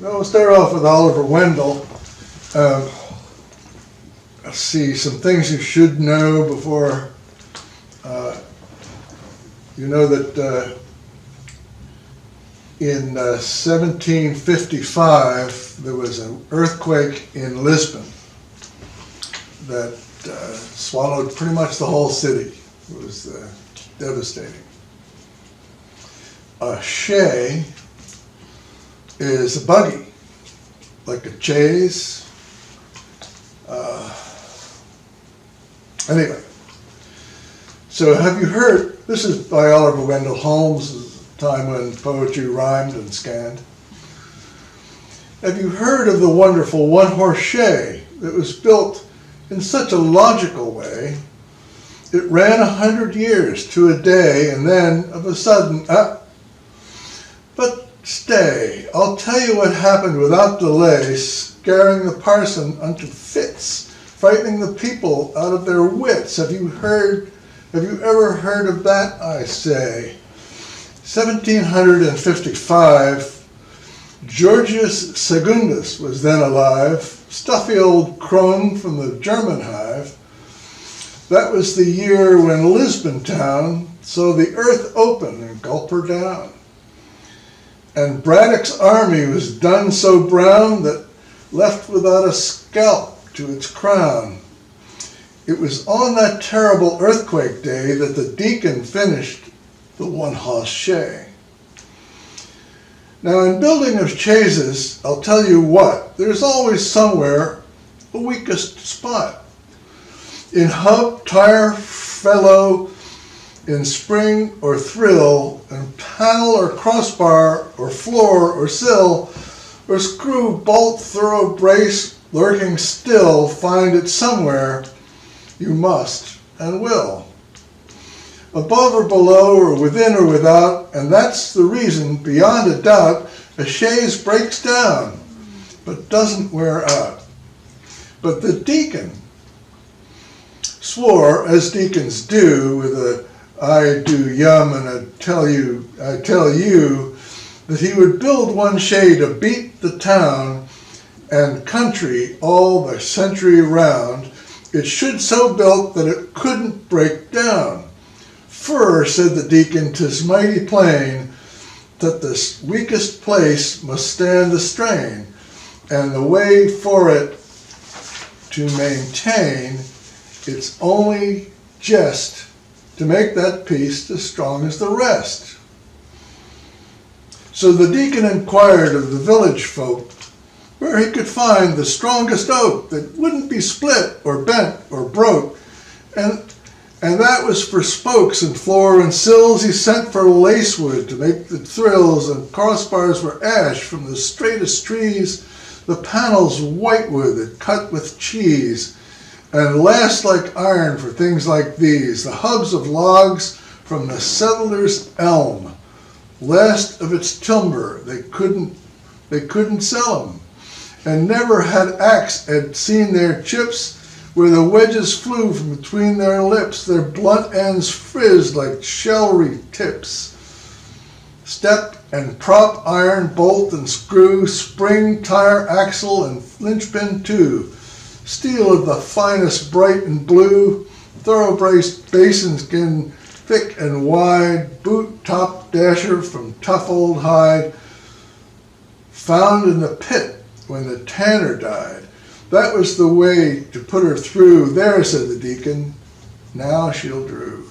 We'll start off with Oliver Wendell. Let's see, some things you should know before you know that in 1755 there was an earthquake in Lisbon that swallowed pretty much the whole city. It was devastating. A shay is a buggy, like a chaise. Anyway, so have you heard, this is by Oliver Wendell Holmes, a time when poetry rhymed and scanned. Have you heard of the wonderful one-horse shay that was built in such a logical way? It ran 100 years to a day, and then of a sudden, but stay, I'll tell you what happened without delay, scaring the parson unto fits, frightening the people out of their wits. Have you ever heard of that, I say? 1755, Georgius Secundus was then alive, stuffy old crone from the German hive. That was the year when Lisbon town saw the earth open and gulp her down. And Braddock's army was done so brown that left without a scalp to its crown. It was on that terrible earthquake day that the deacon finished the one-horse shay. Now, in building of chaises, I'll tell you what, there's always somewhere a weakest spot. In hub, tire, felloe, in spring or thrill, in panel or crossbar, or floor or sill, or screw, bolt, thorough brace, lurking still, find it somewhere, you must and will. Above or below, or within or without, and that's the reason, beyond a doubt, a chaise breaks down, but doesn't wear out. But the deacon swore, as deacons do, with a I do yum and I tell you, that he would build one shay to beat the town and country all the century round. It should so built that it couldn't break down. For, said the deacon, 'tis mighty plain that the weakest place must stand the strain, and the way for it to maintain it's only just to make that piece as strong as the rest. So the deacon inquired of the village folk where he could find the strongest oak that wouldn't be split or bent or broke, and that was for spokes and floor and sills. He sent for lacewood to make the thrills, and crossbars were ash from the straightest trees, the panels whitewood that cut with cheese, and last like iron for things like these, the hubs of logs from the settler's elm. Last of its timber, they couldn't sell 'em, and never had axe had seen their chips, where the wedges flew from between their lips, their blunt ends frizzed like celery tips. Step and prop, iron, bolt and screw, spring, tire, axle, and linchpin too. Steel of the finest bright and blue, thorough-braced basin skin thick and wide, boot top dasher from tough old hide, found in the pit when the tanner died. That was the way to put her through. There, said the deacon, now she'll drew.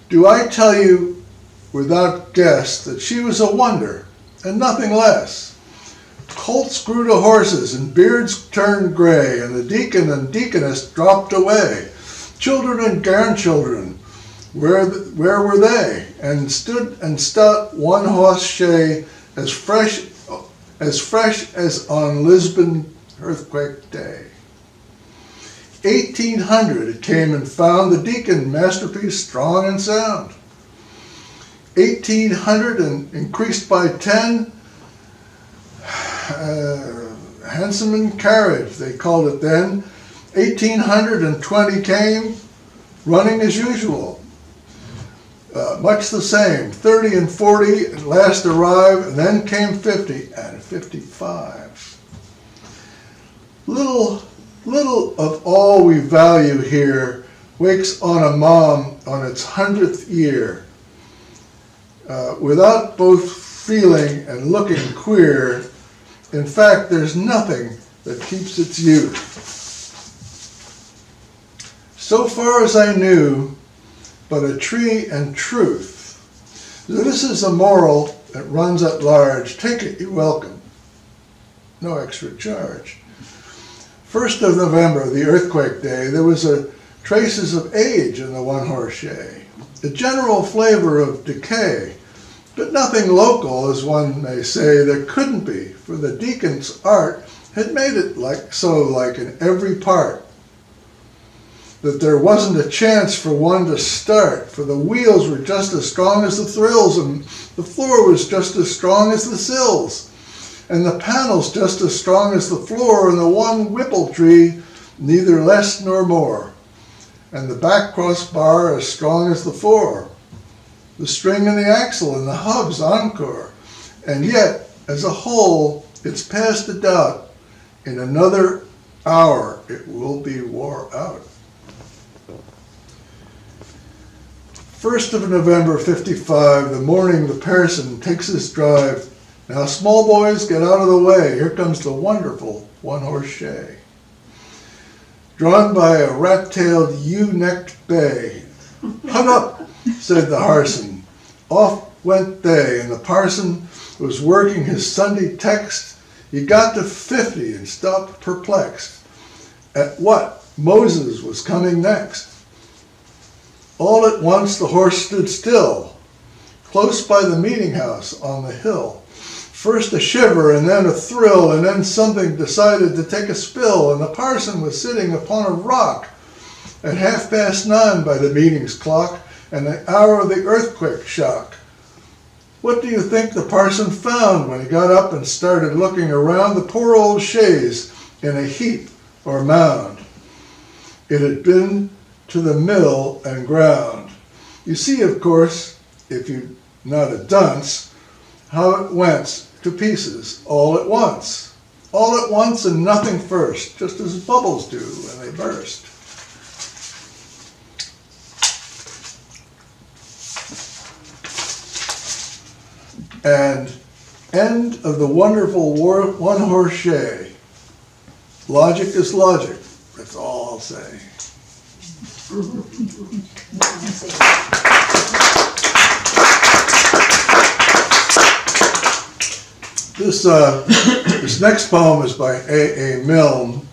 Do I tell you without guess that she was a wonder and nothing less? Colts grew to horses and beards turned gray, and the deacon and deaconess dropped away. Children and grandchildren, where were they? And stood and stout one-horse shay, as fresh as on Lisbon earthquake day. 1800 it came and found the deacon masterpiece strong and sound. 1800 and increased by 10, Hansom carriage, they called it then. 1820 came, running as usual. much the same, 30 and 40 at last arrived, and then came 50 and 55. Little of all we value here wakes on a mom on its 100th year, without both feeling and looking queer. In fact, there's nothing that keeps its youth. So far as I knew, but a tree and truth. This is a moral that runs at large. Take it, you're welcome. No extra charge. 1st of November, the earthquake day, there was traces of age in the one-horse shay. A general flavor of decay, but nothing local, as one may say. There couldn't be, for the deacon's art had made it like in every part, that there wasn't a chance for one to start, for the wheels were just as strong as the thrills, and the floor was just as strong as the sills, and the panels just as strong as the floor, and the one whipple tree neither less nor more, and the back crossbar as strong as the fore, the string and the axle and the hubs encore, and yet, as a whole, it's past a doubt, in another hour it will be wore out. 1st of November, 55, the morning the parson takes his drive. Now, small boys, get out of the way. Here comes the wonderful one-horse shay, drawn by a rat-tailed, ewe-necked bay. Hug up, said the parson. Off went they, and the parson was working his Sunday text. He got to 50 and stopped perplexed at what Moses was coming next. All at once the horse stood still, close by the meeting house on the hill. First a shiver, and then a thrill, and then something decided to take a spill, and the parson was sitting upon a rock at 9:30 by the meeting's clock, and the hour of the earthquake shock. What do you think the parson found when he got up and started looking around? The poor old chaise in a heap or mound. It had been to the mill and ground. You see, of course, if you're not a dunce, how it went to pieces all at once. All at once and nothing first, just as bubbles do when they burst. And end of the wonderful one-horse shay. Logic is logic, that's all I'll say. This next poem is by A. Milne,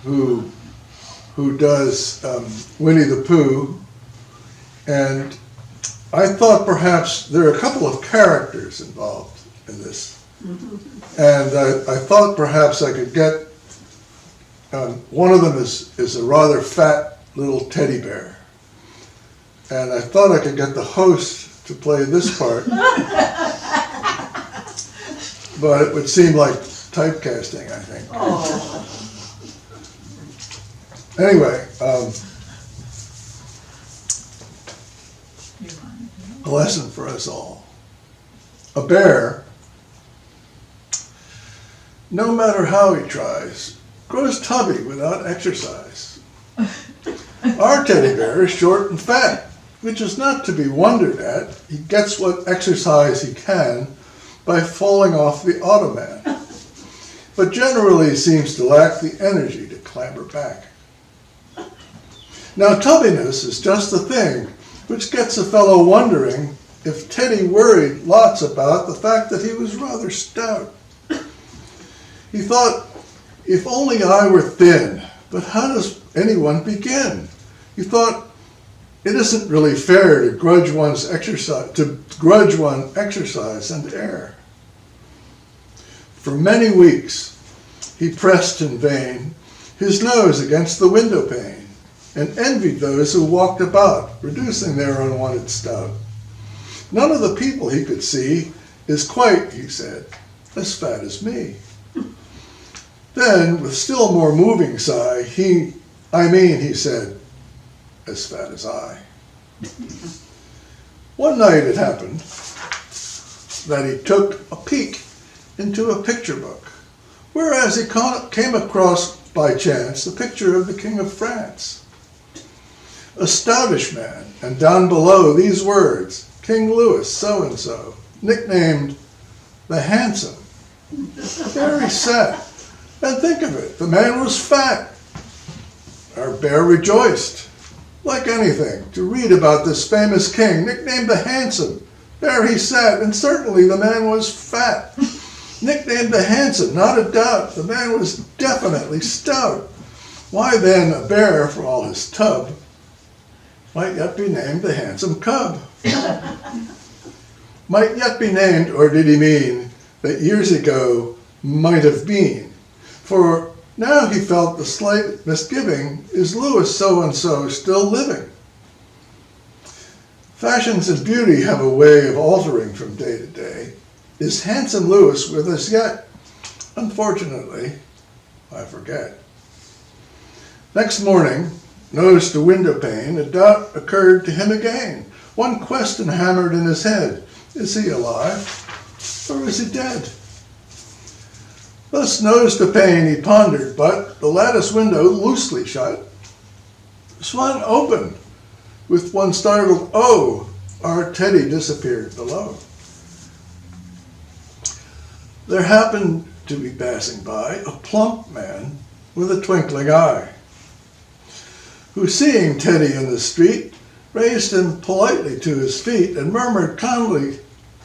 who does Winnie the Pooh, and I thought perhaps there are a couple of characters involved in this, and I thought perhaps I could get one of them is a rather fat little teddy bear, and I thought I could get the host to play this part. But it would seem like typecasting, I think. Oh. Anyway, a lesson for us all. A bear, no matter how he tries, grows tubby without exercise. Our teddy bear is short and fat, which is not to be wondered at. He gets what exercise he can by falling off the ottoman, but generally seems to lack the energy to clamber back. Now, tubbiness is just the thing which gets a fellow wondering if Teddy worried lots about the fact that he was rather stout. He thought, if only I were thin, but how does anyone begin? He thought, it isn't really fair to grudge one exercise and air. For many weeks, he pressed in vain his nose against the window pane and envied those who walked about, reducing their unwanted stout. None of the people he could see is quite, he said, as fat as me. Then, with still more moving sigh, he said, as fat as I. One night it happened that he took a peek into a picture book, whereas he came across by chance the picture of the King of France. A stoutish man, and down below these words, King Louis so-and-so, nicknamed the Handsome. There he sat, and think of it, the man was fat. Our bear rejoiced, like anything, to read about this famous king, nicknamed the Handsome. There he sat, and certainly the man was fat. Nicknamed the Handsome, not a doubt, the man was definitely stout. Why then, a bear, for all his tub, might yet be named the Handsome Cub. Might yet be named, or did he mean that years ago might have been? For now he felt the slight misgiving, is Louis so-and-so still living? Fashions and beauty have a way of altering from day to day. Is handsome Louis with us yet? Unfortunately, I forget. Next morning, noticed the window pane, a doubt occurred to him again. One question hammered in his head. Is he alive, or is he dead? Thus noticed the pane, he pondered, but the lattice window, loosely shut, swung open. With one startled "oh," our Teddy disappeared below. There happened to be passing by a plump man with a twinkling eye, who, seeing Teddy in the street, raised him politely to his feet and murmured kindly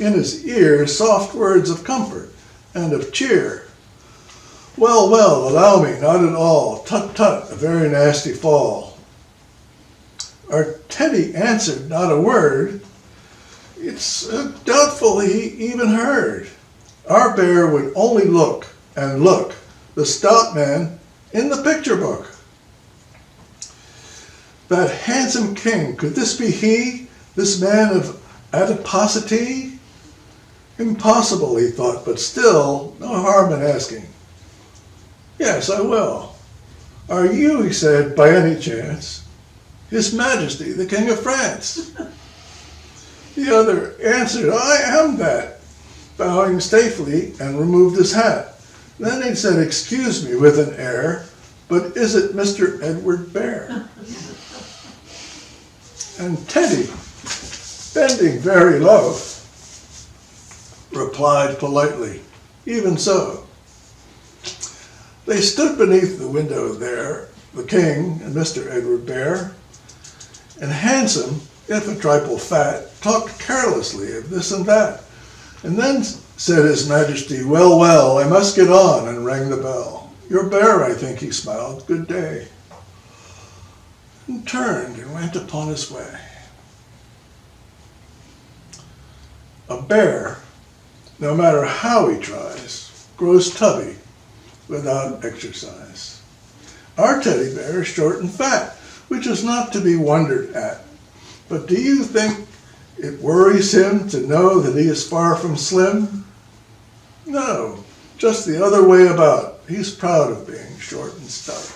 in his ear soft words of comfort and of cheer. Well, well, allow me, not at all. Tut, tut, a very nasty fall. Our Teddy answered not a word. It's doubtful he even heard. Our bear would only look and look, the stout man in the picture book. That handsome king, could this be he, this man of adiposity? Impossible, he thought, but still, no harm in asking. Yes, I will. Are you, he said, by any chance, His Majesty, the King of France? The other answered, I am that, bowing stately, and removed his hat. Then he said, excuse me, with an air, but is it Mr. Edward Bear? And Teddy, bending very low, replied politely, even so. They stood beneath the window there, the king and Mr. Edward Bear, and handsome, if a trifle fat, talked carelessly of this and that, and then said His Majesty, well, well, I must get on, and rang the bell. Your bear, I think, he smiled, good day, and turned and went upon his way. A bear, no matter how he tries, grows tubby without exercise. Our teddy bear is short and fat, which is not to be wondered at. But do you think it worries him to know that he is far from slim? No, just the other way about. He's proud of being short and stout.